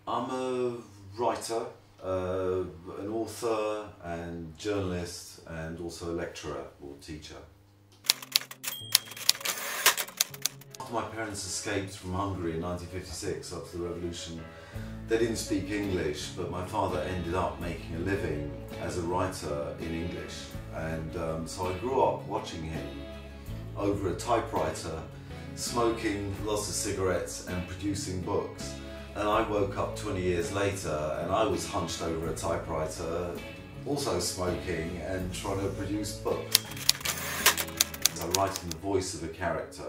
I'm a writer, an author and journalist, and also a lecturer or teacher. After my parents escaped from Hungary in 1956 after the revolution, they didn't speak English, but my father ended up making a living as a writer in English. And so I grew up watching him over a typewriter, smoking lots of cigarettes and producing books. And I woke up 20 years later and I was hunched over a typewriter, also smoking and trying to produce books. I write in the voice of a character.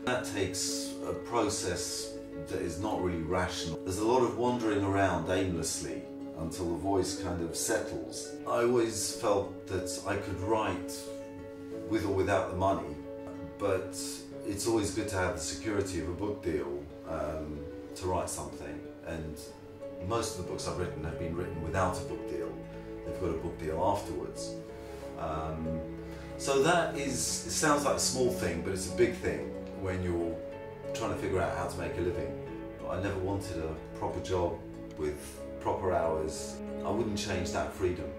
That takes a process that is not really rational. There's a lot of wandering around aimlessly until the voice kind of settles. I always felt that I could write with or without the money, but it's always good to have the security of a book deal to write something, and most of the books I've written have been written without a book deal. They've got a book deal afterwards. So that is, it sounds like a small thing, but it's a big thing when you're trying to figure out how to make a living. I never wanted a proper job with proper hours. I wouldn't change that freedom.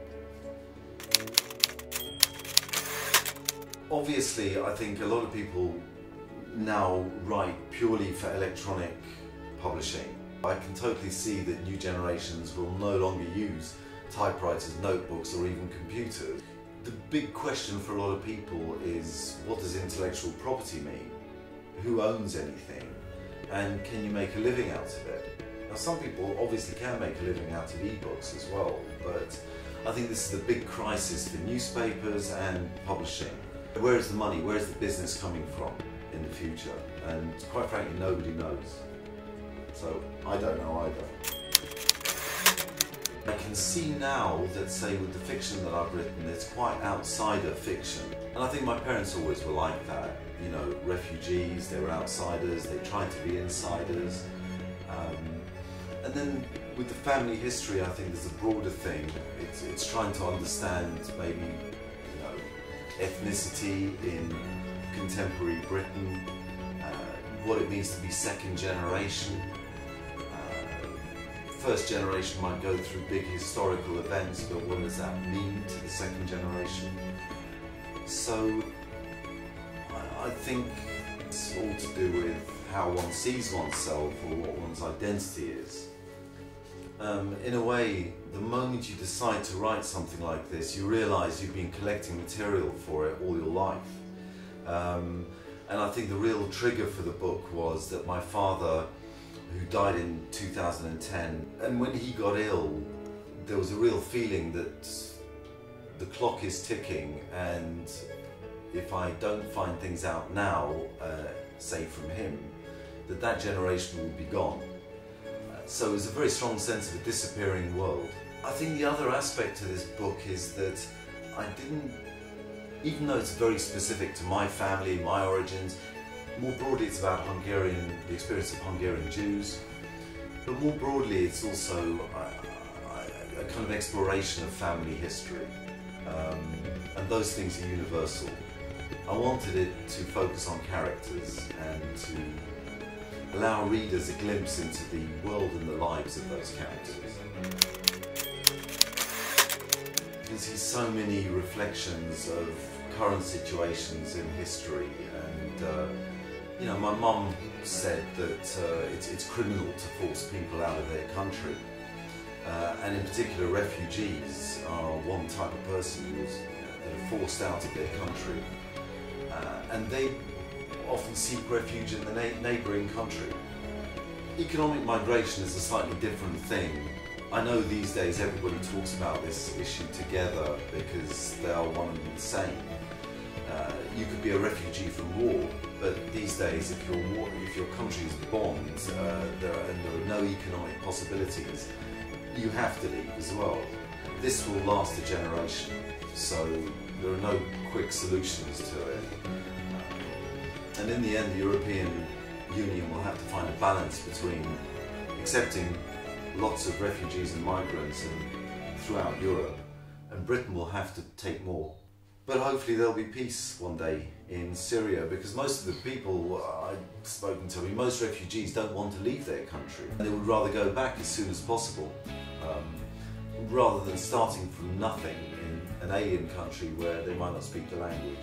Obviously, I think a lot of people now write purely for electronic publishing. I can totally see that new generations will no longer use typewriters, notebooks, or even computers. The big question for a lot of people is, what does intellectual property mean? Who owns anything? And can you make a living out of it? Now, some people obviously can make a living out of e-books as well, but I think this is the big crisis for newspapers and publishing. Where is the money? Where is the business coming from in the future? And quite frankly, nobody knows. So I don't know either. I can see now that, say, with the fiction that I've written, it's quite outsider fiction. And I think my parents always were like that. You know, refugees, they were outsiders, they tried to be insiders. And then with the family history, I think there's a broader thing. It's trying to understand maybe, you know, ethnicity in contemporary Britain, what it means to be second generation. First generation might go through big historical events, but what does that mean to the second generation? So I think it's all to do with how one sees oneself or what one's identity is. In a way, the moment you decide to write something like this, you realise you've been collecting material for it all your life. And I think the real trigger for the book was that my father, who died in 2010, and when he got ill, there was a real feeling that the clock is ticking, and if I don't find things out now, say from him, that generation will be gone. So it was a very strong sense of a disappearing world. I think the other aspect to this book is that I didn't, even though it's very specific to my family, my origins, more broadly it's about the experience of Hungarian Jews, but more broadly it's also a kind of exploration of family history, and those things are universal. I wanted it to focus on characters and to allow readers a glimpse into the world and the lives of those characters. You can see so many reflections of current situations in history, and you know, my mum said that it's criminal to force people out of their country, and in particular refugees are one type of person who's that are forced out of their country, and they often seek refuge in the neighbouring country. Economic migration is a slightly different thing. I know these days everybody talks about this issue together because they are one and the same. You could be a refugee from war, but these days if your country is bombed there are no economic possibilities, you have to leave as well. This will last a generation, so there are no quick solutions to it. And in the end, the European Union will have to find a balance between accepting lots of refugees and migrants throughout Europe, and Britain will have to take more. But hopefully there'll be peace one day in Syria, because most of the people I've spoken to, I mean, most refugees don't want to leave their country. They would rather go back as soon as possible, rather than starting from nothing in an alien country where they might not speak the language.